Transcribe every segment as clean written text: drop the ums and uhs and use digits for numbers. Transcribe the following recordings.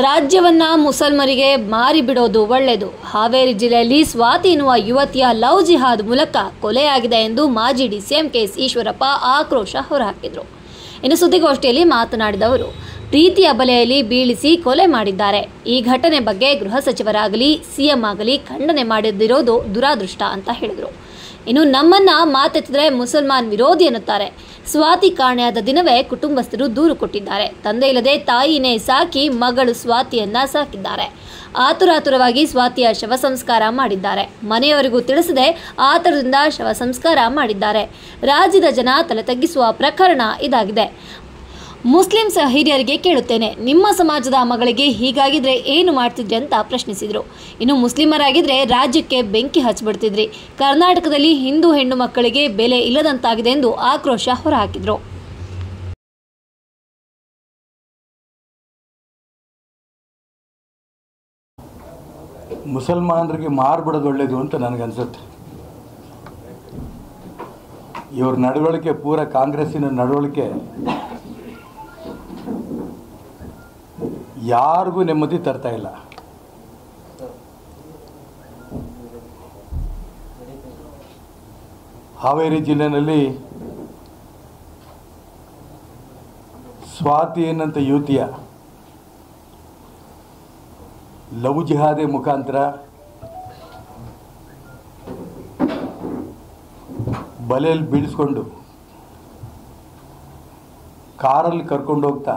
ರಾಜ್ಯವನ್ನ ಮುಸಲ್ಮರಿಗೆ ಮಾರಿಬಿಡೋದು ಒಳ್ಳೆಯದು. ಹಾವೇರಿ ಜಿಲ್ಲೆಯಲ್ಲಿ ಸ್ವಾತಿ ಎನ್ನುವ ಯುವತಿಯ ಲವ್ ಜಿಹಾದ್ ಮೂಲಕ ಕೊಲೆಯಾಗಿದೆ ಎಂದು ಮಾಜಿ ಡಿಸಿಎಂ ಕೆಎಸ್ ಈಶ್ವರಪ್ಪ ಆಕ್ರೋಶ ಹೊರಹಾಕಿದರು. ಇನ್ನು ಸುದ್ದಿಗೋಷ್ಠಿಯಲ್ಲಿ ಮಾತನಾಡಿದ ಅವರು, ಪ್ರೀತಿಯ ಬಲೆಯಲ್ಲಿ ಬೀಳಿಸಿ ಕೊಲೆ ಮಾಡಿದ್ದಾರೆ. ಈ ಘಟನೆ ಬಗ್ಗೆ ಗೃಹ ಸಚಿವರಾಗಲಿ ಸಿಎಂ ಆಗಲಿ ಖಂಡನೆ ಮಾಡದಿರೋದು ದುರಾದೃಷ್ಟ ಅಂತ ಹೇಳಿದರು. ಇನ್ನು ನಮ್ಮನ್ನ ಮಾತೆತ್ತಿದ್ರೆ ಮುಸಲ್ಮಾನ್ ವಿರೋಧಿ ಎನ್ನುತ್ತಾರೆ. ಸ್ವಾತಿ ಕಾಣೆಯಾದ ದಿನವೇ ಕುಟುಂಬಸ್ಥರು ದೂರು ಕೊಟ್ಟಿದ್ದಾರೆ. ತಂದೆ ಇಲ್ಲದೆ ತಾಯಿನೇ ಸಾಕಿ ಮಗಳು ಸ್ವಾತಿಯನ್ನ ಸಾಕಿದ್ದಾರೆ. ಆತುರಾತುರವಾಗಿ ಸ್ವಾತಿಯ ಶವ ಸಂಸ್ಕಾರ ಮಾಡಿದ್ದಾರೆ. ಮನೆಯವರಿಗೂ ತಿಳಿಸದೆ ಆತುರದಿಂದ ಶವ ಸಂಸ್ಕಾರ ಮಾಡಿದ್ದಾರೆ. ರಾಜ್ಯದ ಜನ ತಲೆ ತಗ್ಗಿಸುವ ಪ್ರಕರಣ ಇದಾಗಿದೆ. ಮುಸ್ಲಿಂ ಹಿರಿಯರಿಗೆ ಕೇಳುತ್ತೇನೆ, ನಿಮ್ಮ ಸಮಾಜದ ಮಗಳಿಗೆ ಹೀಗಾಗಿದ್ರೆ ಏನು ಮಾಡ್ತಿದ್ರಿ ಅಂತ ಪ್ರಶ್ನಿಸಿದರು. ಇನ್ನು ಮುಸ್ಲಿಮರಾಗಿದ್ದರೆ ರಾಜ್ಯಕ್ಕೆ ಬೆಂಕಿ ಹಚ್ಚಿಬಿಡ್ತಿದ್ರಿ. ಕರ್ನಾಟಕದಲ್ಲಿ ಹಿಂದೂ ಹೆಣ್ಣು ಮಕ್ಕಳಿಗೆ ಬೆಲೆ ಇಲ್ಲದಂತಾಗಿದೆ ಎಂದು ಆಕ್ರೋಶ ಹೊರಹಾಕಿದರು. ಮುಸಲ್ಮಾನರಿಗೆ ಮಾರ್ಬಿಡೋದು ಒಳ್ಳೆಯದು ಅಂತ ನನಗನ್ಸುತ್ತೆ. ಇವ್ರ ನಡವಳಿಕೆ ಪೂರ ಕಾಂಗ್ರೆಸ್ಸಿನ ನಡವಳಿಕೆ ಯಾರಿಗೂ ನೆಮ್ಮದಿ ತರ್ತಾ ಇಲ್ಲ. ಹಾವೇರಿ ಜಿಲ್ಲೆಯಲ್ಲಿ ಸ್ವಾತಿ ಎನ್ನಂಥ ಯುವತಿಯ ಲವ್ ಜಿಹಾದೆ ಮುಖಾಂತರ ಬಲೆಯಲ್ಲಿ ಬೀಳಿಸ್ಕೊಂಡು ಕಾರಲ್ಲಿ ಕರ್ಕೊಂಡು ಹೋಗ್ತಾ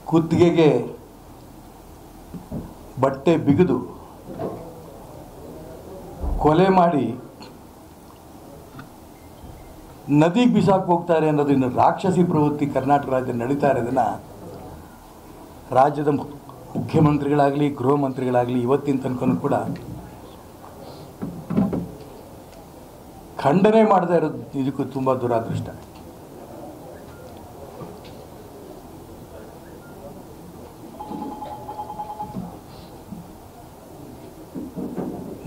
ಕುತ್ತಿಗೆಗೆ ಬಟ್ಟೆ ಬಿಗಿದು ಕೊಲೆ ಮಾಡಿ ನದಿಗೆ ಬಿಸಾಕಿ ಹೋಗ್ತಾರೆ ಅನ್ನೋದು ಇನ್ನು ರಾಕ್ಷಸಿ ಪ್ರವೃತ್ತಿ ಕರ್ನಾಟಕ ರಾಜ್ಯ ನಡೀತಾ ಇರೋದನ್ನು ರಾಜ್ಯದ ಮುಖ್ಯಮಂತ್ರಿಗಳಾಗಲಿ ಗೃಹ ಮಂತ್ರಿಗಳಾಗಲಿ ಇವತ್ತಿನ ತನಕ ಕೂಡ ಖಂಡನೆ ಮಾಡದೇ ಇರೋದು ಇದಕ್ಕೂ ತುಂಬ ದುರಾದೃಷ್ಟ.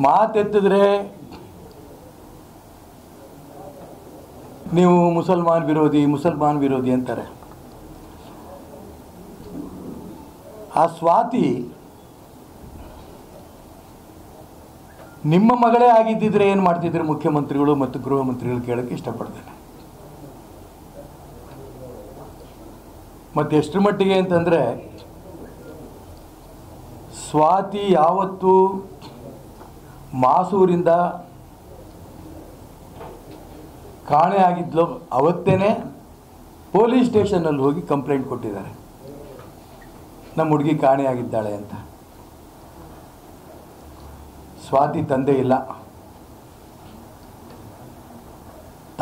ಮಾತೆತ್ತಿದ್ರೆ ನೀವು ಮುಸಲ್ಮಾನ್ ವಿರೋಧಿ ಅಂತಾರೆ. ಆ ಸ್ವಾತಿ ನಿಮ್ಮ ಮಗಳೇ ಆಗಿದ್ದಿದ್ರೆ ಏನು ಮಾಡ್ತಿದ್ರೆ ಮುಖ್ಯಮಂತ್ರಿಗಳು ಮತ್ತು ಗೃಹ ಮಂತ್ರಿಗಳು ಕೇಳೋಕ್ಕೆ ಇಷ್ಟಪಡ್ತೇನೆ. ಮತ್ತು ಎಷ್ಟರ ಮಟ್ಟಿಗೆ ಅಂತಂದರೆ, ಸ್ವಾತಿ ಯಾವತ್ತು ಮಾಸೂರಿಂದ ಕಾಣೆ ಆಗಿದ್ಲು ಅವತ್ತೇ ಪೊಲೀಸ್ ಸ್ಟೇಷನ್ನಲ್ಲಿ ಹೋಗಿ ಕಂಪ್ಲೇಂಟ್ ಕೊಟ್ಟಿದ್ದಾರೆ, ನಮ್ಮ ಹುಡುಗಿ ಕಾಣೆಯಾಗಿದ್ದಾಳೆ ಅಂತ. ಸ್ವಾತಿ ತಂದೆ ಇಲ್ಲ,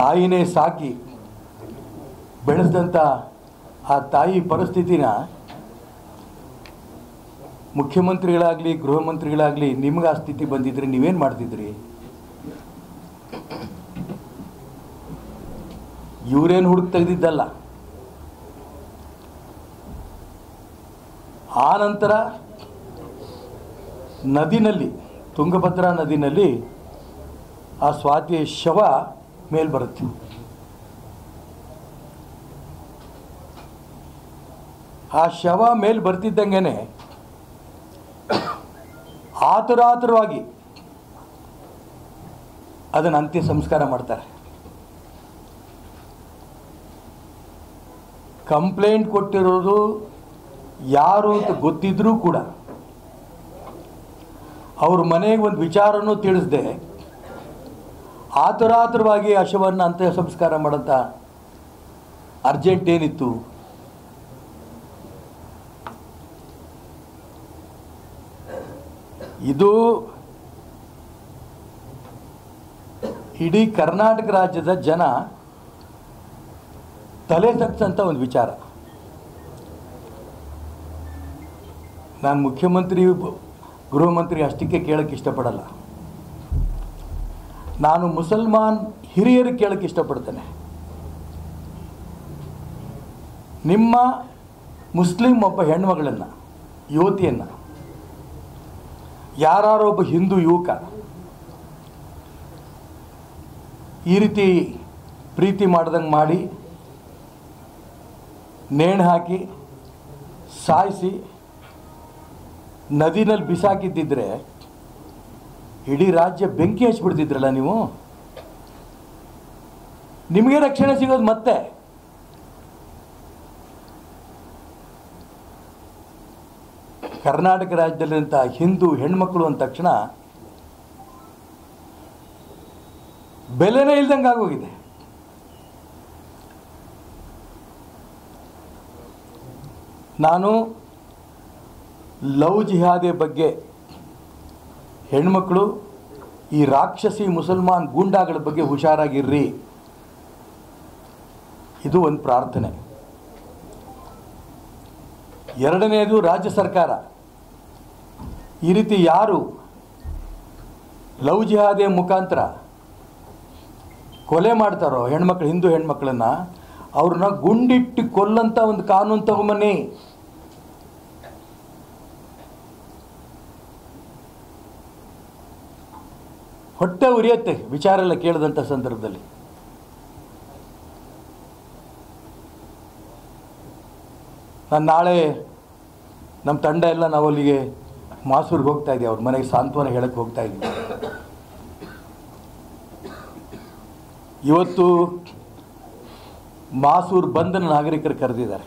ತಾಯಿನೇ ಸಾಕಿ ಬೆಳೆಸಿದಂಥ ಆ ತಾಯಿ ಪರಿಸ್ಥಿತಿನ ಮುಖ್ಯಮಂತ್ರಿಗಳಾಗಲಿ ಗೃಹ ಮಂತ್ರಿಗಳಾಗಲಿ ನಿಮ್ಗೆ ಆ ಸ್ಥಿತಿ ಬಂದಿದ್ರೆ ನೀವೇನು ಮಾಡ್ತಿದ್ರಿ? ಇವರೇನು ಹುಡುಕ್ ತೆಗೆದಿದ್ದಲ್ಲ. ಆ ನಂತರ ನದಿನಲ್ಲಿ, ತುಂಗಭದ್ರಾ ನದಿನಲ್ಲಿ ಆ ಸ್ವಾತಿಯ ಶವ ಮೇಲೆ ಬರುತ್ತೆ. ಆ ಶವ ಮೇಲೆ ಬರ್ತಿದ್ದಂಗೆ ಆತುರಾತುರವಾಗಿ ಅದನ್ನು ಅಂತ್ಯ ಸಂಸ್ಕಾರ ಮಾಡ್ತಾರೆ. ಕಂಪ್ಲೇಂಟ್ ಕೊಟ್ಟಿರೋದು ಯಾರು ಅಂತ ಗೊತ್ತಿದ್ರೂ ಕೂಡ ಅವ್ರ ಮನೆಗೆ ಒಂದು ವಿಚಾರನೂ ತಿಳಿಸದೆ ಆತುರಾತುರವಾಗಿ ಆ ಶವವನ್ನು ಅಂತ್ಯ ಸಂಸ್ಕಾರ ಮಾಡೋಂಥ ಅರ್ಜೆಂಟ್ ಏನಿತ್ತು? ಇದು ಇಡೀ ಕರ್ನಾಟಕ ರಾಜ್ಯದ ಜನ ತಲೆ ತಗ್ಸಂಥ ಒಂದು ವಿಚಾರ. ನಾನು ಮುಖ್ಯಮಂತ್ರಿ ಗೃಹ ಮಂತ್ರಿ ಅಷ್ಟಕ್ಕೆ ಕೇಳೋಕ್ಕೆ ಇಷ್ಟಪಡಲ್ಲ. ನಾನು ಮುಸಲ್ಮಾನ್ ಹಿರಿಯರಿಗೆ ಕೇಳೋಕ್ಕೆ ಇಷ್ಟಪಡ್ತೇನೆ. ನಿಮ್ಮ ಮುಸ್ಲಿಂ ಒಬ್ಬ ಹೆಣ್ಮಗಳನ್ನು, ಯುವತಿಯನ್ನು ಯಾರೋ ಒಬ್ಬ ಹಿಂದೂ ಯುವಕ ಈ ರೀತಿ ಪ್ರೀತಿ ಮಾಡ್ದಂಗೆ ಮಾಡಿ ನೇಣು ಹಾಕಿ ಸಾಯಿಸಿ ನದಿನಲ್ಲಿ ಬಿಸಾಕಿದ್ದಿದ್ರೆ ಇಡೀ ರಾಜ್ಯ ಬೆಂಕಿ ಹಚ್ಚಿಬಿಡ್ತಿದ್ರಲ್ಲ ನೀವು. ನಿಮಗೆ ರಕ್ಷಣೆ ಸಿಗೋದು ಮತ್ತೆ. ಕರ್ನಾಟಕ ರಾಜ್ಯದಲ್ಲಿರುವಂಥ ಹಿಂದೂ ಹೆಣ್ಮಕ್ಳು ಅಂದ ತಕ್ಷಣ ಬೆಲೆನೇ ಇಲ್ದಂಗೆ ಆಗೋಗಿದೆ. ನಾನು ಲವ್ ಜಿಹಾದೆ ಬಗ್ಗೆ ಹೆಣ್ಮಕ್ಳು ಈ ರಾಕ್ಷಸಿ ಮುಸಲ್ಮಾನ್ ಗೂಂಡಾಗಳ ಬಗ್ಗೆ ಹುಷಾರಾಗಿರ್ರಿ, ಇದು ಒಂದು ಪ್ರಾರ್ಥನೆ. ಎರಡನೆಯದು, ರಾಜ್ಯ ಸರ್ಕಾರ ಈ ರೀತಿ ಯಾರು ಲವ್ ಜಿಹಾದೆ ಮುಖಾಂತರ ಕೊಲೆ ಮಾಡ್ತಾರೋ ಹೆಣ್ಮಕ್ಳು, ಹಿಂದೂ ಹೆಣ್ಮಕ್ಳನ್ನ, ಅವ್ರನ್ನ ಗುಂಡಿಟ್ಟು ಕೊಲ್ಲಂತ ಒಂದು ಕಾನೂನು ತಗೊಂಬನ್ನಿ. ಹೊಟ್ಟೆ ಉರಿಯುತ್ತೆ ವಿಚಾರ ಎಲ್ಲ ಕೇಳಿದಂಥ ಸಂದರ್ಭದಲ್ಲಿ. ನಾನು ನಾಳೆ ನಮ್ಮ ತಂಡ ಎಲ್ಲ ನಾವು ಅಲ್ಲಿಗೆ ಮಾಸೂರಿಗೆ ಹೋಗ್ತಾ ಇದ್ದೀವಿ, ಅವ್ರ ಮನೆಗೆ ಸಾಂತ್ವನ ಹೇಳಕ್ಕೆ ಹೋಗ್ತಾ ಇದ್ದೀವಿ. ಇವತ್ತು ಮಾಸೂರು ಬಂಧನ ನಾಗರಿಕರು ಕರೆದಿದ್ದಾರೆ.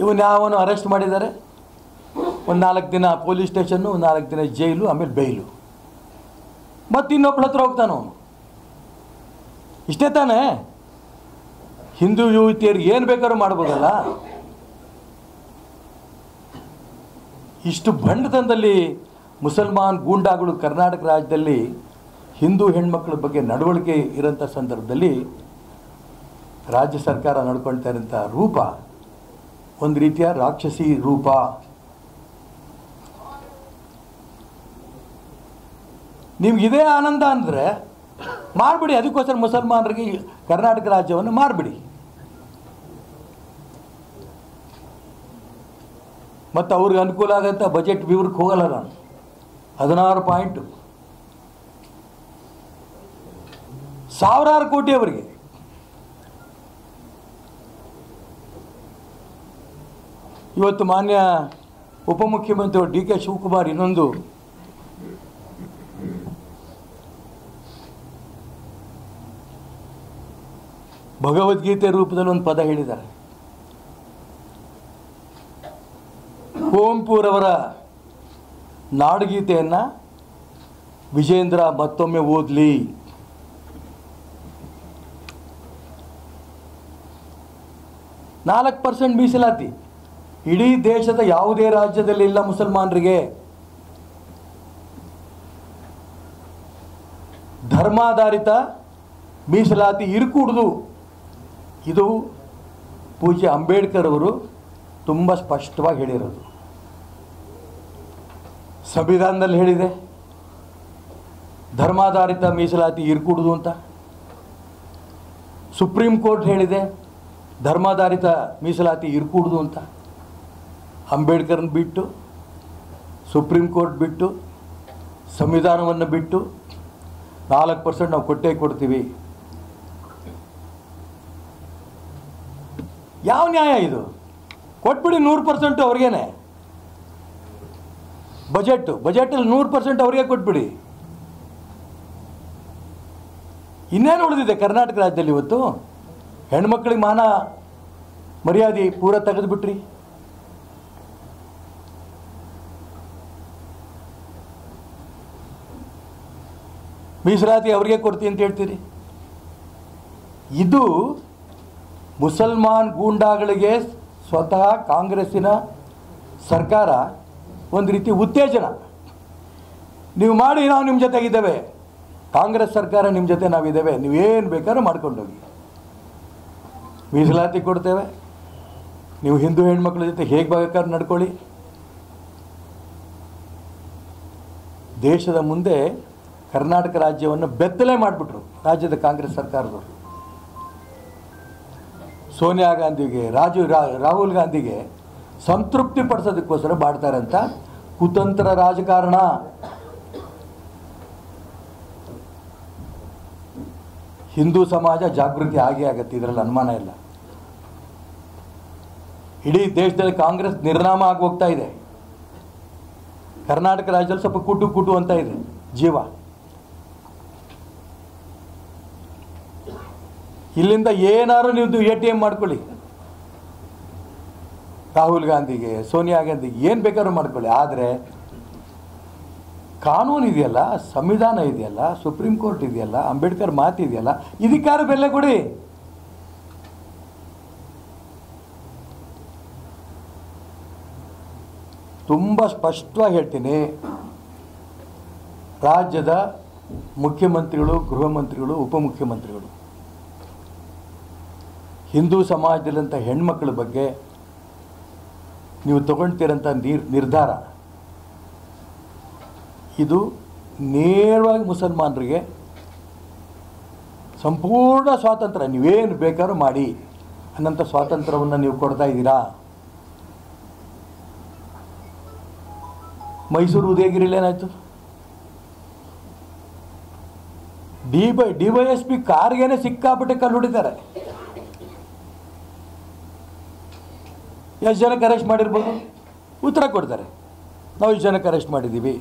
ಇವನು ಯಾವನು ಅರೆಸ್ಟ್ ಮಾಡಿದ್ದಾರೆ, ಒಂದು 4 ದಿನ ಪೊಲೀಸ್ ಸ್ಟೇಷನ್ನು, ಒಂದು 4 ದಿನ ಜೈಲು, ಆಮೇಲೆ ಬೈಲು, ಮತ್ತು ಇನ್ನೊಬ್ಬಳ ಹತ್ರ ಹೋಗ್ತಾನೆ ಅವನು. ಇಷ್ಟೇ ತಾನೇ? ಹಿಂದೂ ಯುವತಿಯರಿಗೆ ಏನು ಬೇಕಾದ್ರೂ ಮಾಡ್ಬೋದಲ್ಲ. ಇಷ್ಟು ಬಂಡತನದಲ್ಲಿ ಮುಸಲ್ಮಾನ್ ಗೂಂಡಾಗಳು ಕರ್ನಾಟಕ ರಾಜ್ಯದಲ್ಲಿ ಹಿಂದೂ ಹೆಣ್ಮಕ್ಳ ಬಗ್ಗೆ ನಡವಳಿಕೆ ಇರೋಂಥ ಸಂದರ್ಭದಲ್ಲಿ ರಾಜ್ಯ ಸರ್ಕಾರ ನಡ್ಕೊಳ್ತಾ ಇರೋಂಥ ರೂಪ ಒಂದು ರೀತಿಯ ರಾಕ್ಷಸಿ ರೂಪ. ನಿಮ್ಗಿದೇ ಆನಂದ ಅಂದರೆ ಮಾಡಿಬಿಡಿ, ಅದಕ್ಕೋಸ್ಕರ ಮುಸಲ್ಮಾನರಿಗೆ ಕರ್ನಾಟಕ ರಾಜ್ಯವನ್ನು ಮಾಡಿಬಿಡಿ. ಮತ್ತು ಅವ್ರಿಗೆ ಅನುಕೂಲ ಆಗೋಂಥ ಬಜೆಟ್ ವಿವರಕ್ಕೆ ಹೋಗಲ್ಲ ನಾನು. 16 ಪಾಯಿಂಟು, ಸಾವಿರಾರು ಕೋಟಿ ಅವರಿಗೆ. ಇವತ್ತು ಮಾನ್ಯ ಉಪಮುಖ್ಯಮಂತ್ರಿ ಡಿ ಕೆ ಶಿವಕುಮಾರ್ ಇನ್ನೊಂದು ಭಗವದ್ಗೀತೆ ರೂಪದಲ್ಲಿ ಒಂದು ಪದ ಹೇಳಿದ್ದಾರೆ. ಕುವೆಂಪುರವರ ನಾಡಗೀತೆಯನ್ನು ವಿಜೇಂದ್ರ ಮತ್ತೊಮ್ಮೆ ಓದಲಿ. ನಾಲ್ಕು 4% ಮೀಸಲಾತಿ ಇಡೀ ದೇಶದ ಯಾವುದೇ ರಾಜ್ಯದಲ್ಲಿ ಇಲ್ಲ ಮುಸಲ್ಮಾನರಿಗೆ. ಧರ್ಮಾಧಾರಿತ ಮೀಸಲಾತಿ ಇರಕೂಡದು. ಇದು ಪೂಜ್ಯ ಅಂಬೇಡ್ಕರ್ ಅವರು ತುಂಬ ಸ್ಪಷ್ಟವಾಗಿ ಹೇಳಿರೋದು. ಸಂವಿಧಾನದಲ್ಲಿ ಹೇಳಿದೆ ಧರ್ಮಾಧಾರಿತ ಮೀಸಲಾತಿ ಇರಕೂಡದು ಅಂತ. ಸುಪ್ರೀಂ ಕೋರ್ಟ್ ಹೇಳಿದೆ ಧರ್ಮಾಧಾರಿತ ಮೀಸಲಾತಿ ಇರಕೂಡದು ಅಂತ. ಅಂಬೇಡ್ಕರ್ನ ಬಿಟ್ಟು, ಸುಪ್ರೀಂ ಕೋರ್ಟ್ ಬಿಟ್ಟು, ಸಂವಿಧಾನವನ್ನು ಬಿಟ್ಟು 4% ನಾವು ಕೊಟ್ಟೇ ಕೊಡ್ತೀವಿ. ಯಾವ ನ್ಯಾಯ ಇದು? ಕೊಟ್ಬಿಡಿ 100% ಅವ್ರಿಗೇನೆ. ಬಜೆಟಲ್ಲಿ 100% ಅವ್ರಿಗೆ ಕೊಟ್ಬಿಡಿ. ಇನ್ನೇನು ಉಳಿದಿದೆ ಕರ್ನಾಟಕ ರಾಜ್ಯದಲ್ಲಿ? ಇವತ್ತು ಹೆಣ್ಮಕ್ಳಿಗೆ ಮಾನ ಮರ್ಯಾದೆ ಪೂರ ತೆಗೆದುಬಿಟ್ರಿ. ಮೀಸಲಾತಿ ಅವ್ರಿಗೆ ಕೊಡ್ತೀನಿ ಅಂತ ಹೇಳ್ತೀರಿ. ಇದು ಮುಸಲ್ಮಾನ್ ಗೂಂಡಾಗಳಿಗೆ ಸ್ವತಃ ಕಾಂಗ್ರೆಸ್ಸಿನ ಸರ್ಕಾರ ಒಂದು ರೀತಿ ಉತ್ತೇಜನ. ನೀವು ಮಾಡಿ, ನಾವು ನಿಮ್ಮ ಜೊತೆಗಿದ್ದೇವೆ, ಕಾಂಗ್ರೆಸ್ ಸರ್ಕಾರ ನಿಮ್ಮ ಜೊತೆ ನಾವಿದ್ದೇವೆ, ನೀವೇನು ಬೇಕಾದ್ರೂ ಮಾಡ್ಕೊಂಡೋಗಿ, ಮೀಸಲಾತಿ ಕೊಡ್ತೇವೆ, ನೀವು ಹಿಂದೂ ಹೆಣ್ಮಕ್ಳ ಜೊತೆ ಹೇಗೆ ಬೇಕಾದ್ರೂ ನಡ್ಕೊಳ್ಳಿ. ದೇಶದ ಮುಂದೆ ಕರ್ನಾಟಕ ರಾಜ್ಯವನ್ನು ಬೆತ್ತಲೆ ಮಾಡಿಬಿಟ್ರು ರಾಜ್ಯದ ಕಾಂಗ್ರೆಸ್ ಸರ್ಕಾರದವರು. ಸೋನಿಯಾ ಗಾಂಧಿಗೆ, ರಾಹುಲ್ ಗಾಂಧಿಗೆ ಸಂತೃಪ್ತಿ ಪಡಿಸೋದಕ್ಕೋಸ್ಕರ ಮಾಡ್ತಾರಂತ ಕುತಂತ್ರ ರಾಜಕಾರಣ. ಹಿಂದೂ ಸಮಾಜ ಜಾಗೃತಿ ಆಗೇ ಆಗತ್ತೆ, ಇದರಲ್ಲಿ ಅನುಮಾನ ಇಲ್ಲ. ಇಡೀ ದೇಶದಲ್ಲಿ ಕಾಂಗ್ರೆಸ್ ನಿರ್ನಾಮ ಆಗಿ ಹೋಗ್ತಾ ಇದೆ. ಕರ್ನಾಟಕ ರಾಜ್ಯದಲ್ಲಿ ಸ್ವಲ್ಪ ಕುಟು ಅಂತ ಇದೆ ಜೀವ. ಇಲ್ಲಿಂದ ಏನಾದ್ರು ನೀವು ATM ಮಾಡ್ಕೊಳ್ಳಿ, ರಾಹುಲ್ ಗಾಂಧಿಗೆ, ಸೋನಿಯಾ ಗಾಂಧಿಗೆ ಏನು ಬೇಕಾದ್ರೂ ಮಾಡ್ಕೊಳ್ಳಿ. ಆದರೆ ಕಾನೂನು ಇದೆಯಲ್ಲ, ಸಂವಿಧಾನ ಇದೆಯಲ್ಲ, ಸುಪ್ರೀಂ ಕೋರ್ಟ್ ಇದೆಯಲ್ಲ, ಅಂಬೇಡ್ಕರ್ ಮಾತು ಇದೆಯಲ್ಲ, ಇದಕ್ಕಾರು ಬೆಲೆ ಕೊಡಿ. ತುಂಬ ಸ್ಪಷ್ಟವಾಗಿ ಹೇಳ್ತೀನಿ, ರಾಜ್ಯದ ಮುಖ್ಯಮಂತ್ರಿಗಳು, ಗೃಹ ಮಂತ್ರಿಗಳು, ಉಪಮುಖ್ಯಮಂತ್ರಿಗಳು ಹಿಂದೂ ಸಮಾಜದಲ್ಲಂಥ ಹೆಣ್ಮಕ್ಳ ಬಗ್ಗೆ ನೀವು ತಗೊಳ್ತೀರಂಥ ನಿರ್ಧಾರ ಇದು ನೇರವಾಗಿ ಮುಸಲ್ಮಾನರಿಗೆ ಸಂಪೂರ್ಣ ಸ್ವಾತಂತ್ರ್ಯ, ನೀವೇನು ಬೇಕಾದ್ರೂ ಮಾಡಿ ಅನ್ನೋಂಥ ಸ್ವಾತಂತ್ರ್ಯವನ್ನು ನೀವು ಕೊಡ್ತಾ ಇದ್ದೀರಾ. ಮೈಸೂರು ಉದಯಗಿರಿಲಿ ಏನಾಯಿತು? DYSP ಕಾರ್ಗೇನೆ ಸಿಕ್ಕಾಪಟ್ಟೆ ಕಲ್ಲು ಹೊಡಿತಾರೆ. ಎಷ್ಟು ಜನಕ್ಕೆ ಅರೆಸ್ಟ್ ಮಾಡಿರ್ಬೋದು? ಉತ್ತರ ಕೊಡ್ತಾರೆ, ನಾವು ಇಷ್ಟು ಜನಕ್ಕೆ ಅರೆಸ್ಟ್ ಮಾಡಿದ್ದೀವಿ,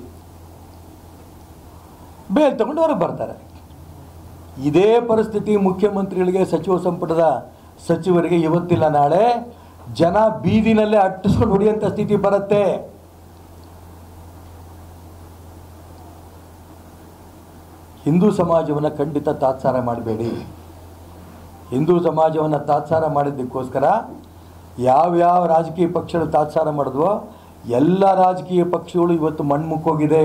ಬೇಲ್ ತಗೊಂಡು ಹೊರಗೆ ಬರ್ತಾರೆ. ಇದೇ ಪರಿಸ್ಥಿತಿ ಮುಖ್ಯಮಂತ್ರಿಗಳಿಗೆ, ಸಚಿವ ಸಂಪುಟದ ಸಚಿವರಿಗೆ ಇವತ್ತಿಲ್ಲ ನಾಳೆ ಜನ ಬೀದಿನಲ್ಲೇ ಅಟ್ಟಿಸ್ಕೊಂಡು ಹೊಡೆಯುವಂಥ ಸ್ಥಿತಿ ಬರುತ್ತೆ. ಹಿಂದೂ ಸಮಾಜವನ್ನು ಖಂಡಿತ ತಾತ್ಸಾರ ಮಾಡಬೇಡಿ. ಹಿಂದೂ ಸಮಾಜವನ್ನು ತಾತ್ಸಾರ ಮಾಡಿದ್ದಕ್ಕೋಸ್ಕರ ಯಾವ್ಯಾವ ರಾಜಕೀಯ ಪಕ್ಷಗಳು ತಾತ್ಸಾರ ಮಾಡಿದ್ವೋ ಎಲ್ಲ ರಾಜಕೀಯ ಪಕ್ಷಗಳು ಇವತ್ತು ಮಣ್ಮುಕ್ಕೋಗಿದೆ.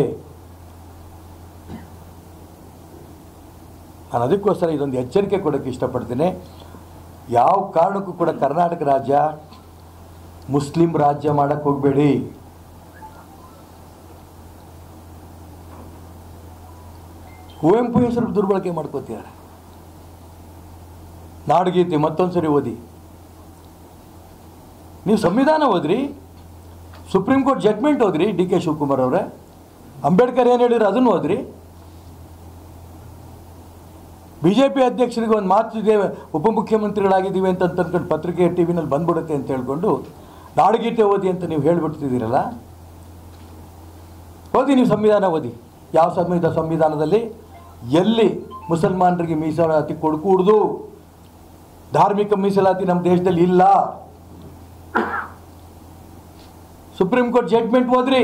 ನಾನು ಅದಕ್ಕೋಸ್ಕರ ಇದೊಂದು ಎಚ್ಚರಿಕೆ ಕೊಡೋಕ್ಕೆ ಇಷ್ಟಪಡ್ತೀನಿ. ಯಾವ ಕಾರಣಕ್ಕೂ ಕೂಡ ಕರ್ನಾಟಕ ರಾಜ್ಯ ಮುಸ್ಲಿಂ ರಾಜ್ಯ ಮಾಡೋಕ್ಕೆ ಹೋಗಬೇಡಿ. ಕುವೆಂಪು ಹೆಸರು ದುರ್ಬಳಕೆ ಮಾಡ್ಕೋತಿದ್ದಾರೆ. ನಾಡಗೀತೆ ಮತ್ತೊಂದು ಸರಿ ಓದಿ, ನೀವು ಸಂವಿಧಾನ ಓದ್ರಿ, ಸುಪ್ರೀಂ ಕೋರ್ಟ್ ಜಡ್ಮೆಂಟ್ ಓದ್ರಿ, DK ಶಿವಕುಮಾರ್ ಅವರೇ, ಅಂಬೇಡ್ಕರ್ ಏನು ಹೇಳಿದ್ರು ಅದನ್ನು ಓದ್ರಿ. BJP ಅಧ್ಯಕ್ಷರಿಗೆ ಒಂದು ಮಾತು ಇದೆ, ಉಪಮುಖ್ಯಮಂತ್ರಿಗಳಾಗಿದ್ದೀವಿ ಅಂತ ಅಂದ್ಕೊಂಡು ಪತ್ರಿಕೆ TV-ನಲ್ಲಿ ಬಂದ್ಬಿಡುತ್ತೆ ಅಂತ ಹೇಳ್ಕೊಂಡು ನಾಡಗೀತೆ ಓದಿ ಅಂತ ನೀವು ಹೇಳ್ಬಿಡ್ತಿದ್ದೀರಲ್ಲ. ಓದಿ, ನೀವು ಸಂವಿಧಾನ ಓದಿ. ಯಾವ ಸಂವಿಧಾನದಲ್ಲಿ ಎಲ್ಲಿ ಮುಸಲ್ಮಾನರಿಗೆ ಮೀಸಲಾತಿ ಕೊಡ್ಕೂಡ್ದು, ಧಾರ್ಮಿಕ ಮೀಸಲಾತಿ ನಮ್ಮ ದೇಶದಲ್ಲಿ ಇಲ್ಲ. ಸುಪ್ರೀಂ ಕೋರ್ಟ್ ಜಡ್ಮೆಂಟ್ ಓದ್ರಿ.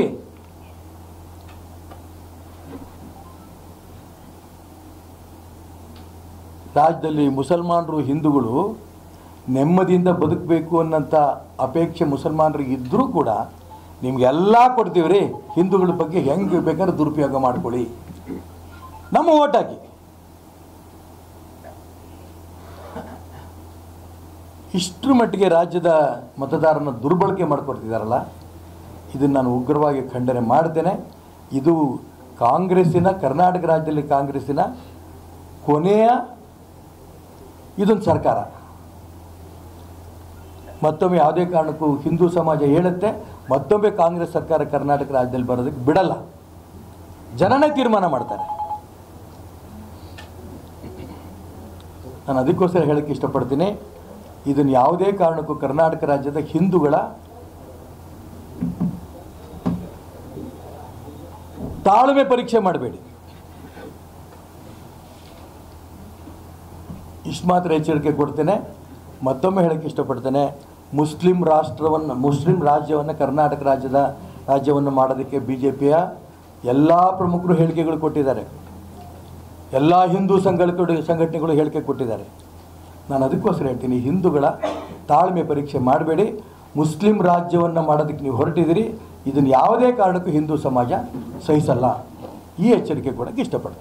ರಾಜ್ಯದಲ್ಲಿ ಮುಸಲ್ಮಾನರು, ಹಿಂದೂಗಳು ನೆಮ್ಮದಿಯಿಂದ ಬದುಕಬೇಕು ಅನ್ನೋಂಥ ಅಪೇಕ್ಷೆ ಮುಸಲ್ಮಾನರಿಗೆ ಇದ್ದರೂ ಕೂಡ ನಿಮಗೆಲ್ಲ ಕೊಡ್ತೀವಿ ರೀ, ಹಿಂದೂಗಳ ಬಗ್ಗೆ ಹೆಂಗೆ ಬೇಕಾದ್ರೆ ದುರುಪಯೋಗ ಮಾಡ್ಕೊಳ್ಳಿ, ನಮ್ಮ ಓಟ್ ಹಾಕಿ. ಇಷ್ಟರ ಮಟ್ಟಿಗೆ ರಾಜ್ಯದ ಮತದಾರನ ದುರ್ಬಳಕೆ ಮಾಡಿಕೊಡ್ತಿದ್ದಾರಲ್ಲ, ಇದನ್ನು ನಾನು ಉಗ್ರವಾಗಿ ಖಂಡನೆ ಮಾಡ್ತೇನೆ. ಇದು ಕಾಂಗ್ರೆಸ್ಸಿನ, ಕರ್ನಾಟಕ ರಾಜ್ಯದಲ್ಲಿ ಕಾಂಗ್ರೆಸ್ಸಿನ ಕೊನೆಯ ಇದೊಂದು ಸರ್ಕಾರ. ಮತ್ತೊಮ್ಮೆ ಯಾವುದೇ ಕಾರಣಕ್ಕೂ ಹಿಂದೂ ಸಮಾಜ ಹೇಳುತ್ತೆ, ಮತ್ತೊಮ್ಮೆ ಕಾಂಗ್ರೆಸ್ ಸರ್ಕಾರ ಕರ್ನಾಟಕ ರಾಜ್ಯದಲ್ಲಿ ಬರೋದಕ್ಕೆ ಬಿಡಲ್ಲ. ಜನನೇ ತೀರ್ಮಾನ ಮಾಡ್ತಾರೆ. ನಾನು ಅದಕ್ಕೋಸ್ಕರ ಹೇಳಕ್ಕೆ ಇಷ್ಟಪಡ್ತೀನಿ, ಇದನ್ನು ಯಾವುದೇ ಕಾರಣಕ್ಕೂ ಕರ್ನಾಟಕ ರಾಜ್ಯದ ಹಿಂದೂಗಳ ತಾಳ್ಮೆ ಪರೀಕ್ಷೆ ಮಾಡಬೇಡಿ. ಇಷ್ಟು ಮಾತ್ರ ಎಚ್ಚರಿಕೆ ಕೊಡ್ತೇನೆ. ಮತ್ತೊಮ್ಮೆ ಹೇಳಕ್ಕೆ ಇಷ್ಟಪಡ್ತೇನೆ, ಮುಸ್ಲಿಂ ರಾಜ್ಯವನ್ನು ಕರ್ನಾಟಕ ರಾಜ್ಯವನ್ನು ಮಾಡೋದಕ್ಕೆ BJPಯ ಎಲ್ಲ ಪ್ರಮುಖರು ಹೇಳಿಕೆಗಳು ಕೊಟ್ಟಿದ್ದಾರೆ, ಎಲ್ಲ ಹಿಂದೂ ಸಂಘಟನೆಗಳು ಹೇಳಿಕೆ ಕೊಟ್ಟಿದ್ದಾರೆ. ನಾನು ಅದಕ್ಕೋಸ್ಕರ ಹೇಳ್ತೀನಿ, ಹಿಂದೂಗಳ ತಾಳ್ಮೆ ಪರೀಕ್ಷೆ ಮಾಡಬೇಡಿ. ಮುಸ್ಲಿಂ ರಾಜ್ಯವನ್ನು ಮಾಡೋದಕ್ಕೆ ನೀವು ಹೊರಟಿದ್ದೀರಿ, ಇದನ್ನು ಯಾವುದೇ ಕಾರಣಕ್ಕೂ ಹಿಂದೂ ಸಮಾಜ ಸಹಿಸಲ್ಲ. ಈ ಎಚ್ಚರಿಕೆ ಕೊಡೋಕ್ಕೆ ಇಷ್ಟಪಡ್ತೀನಿ.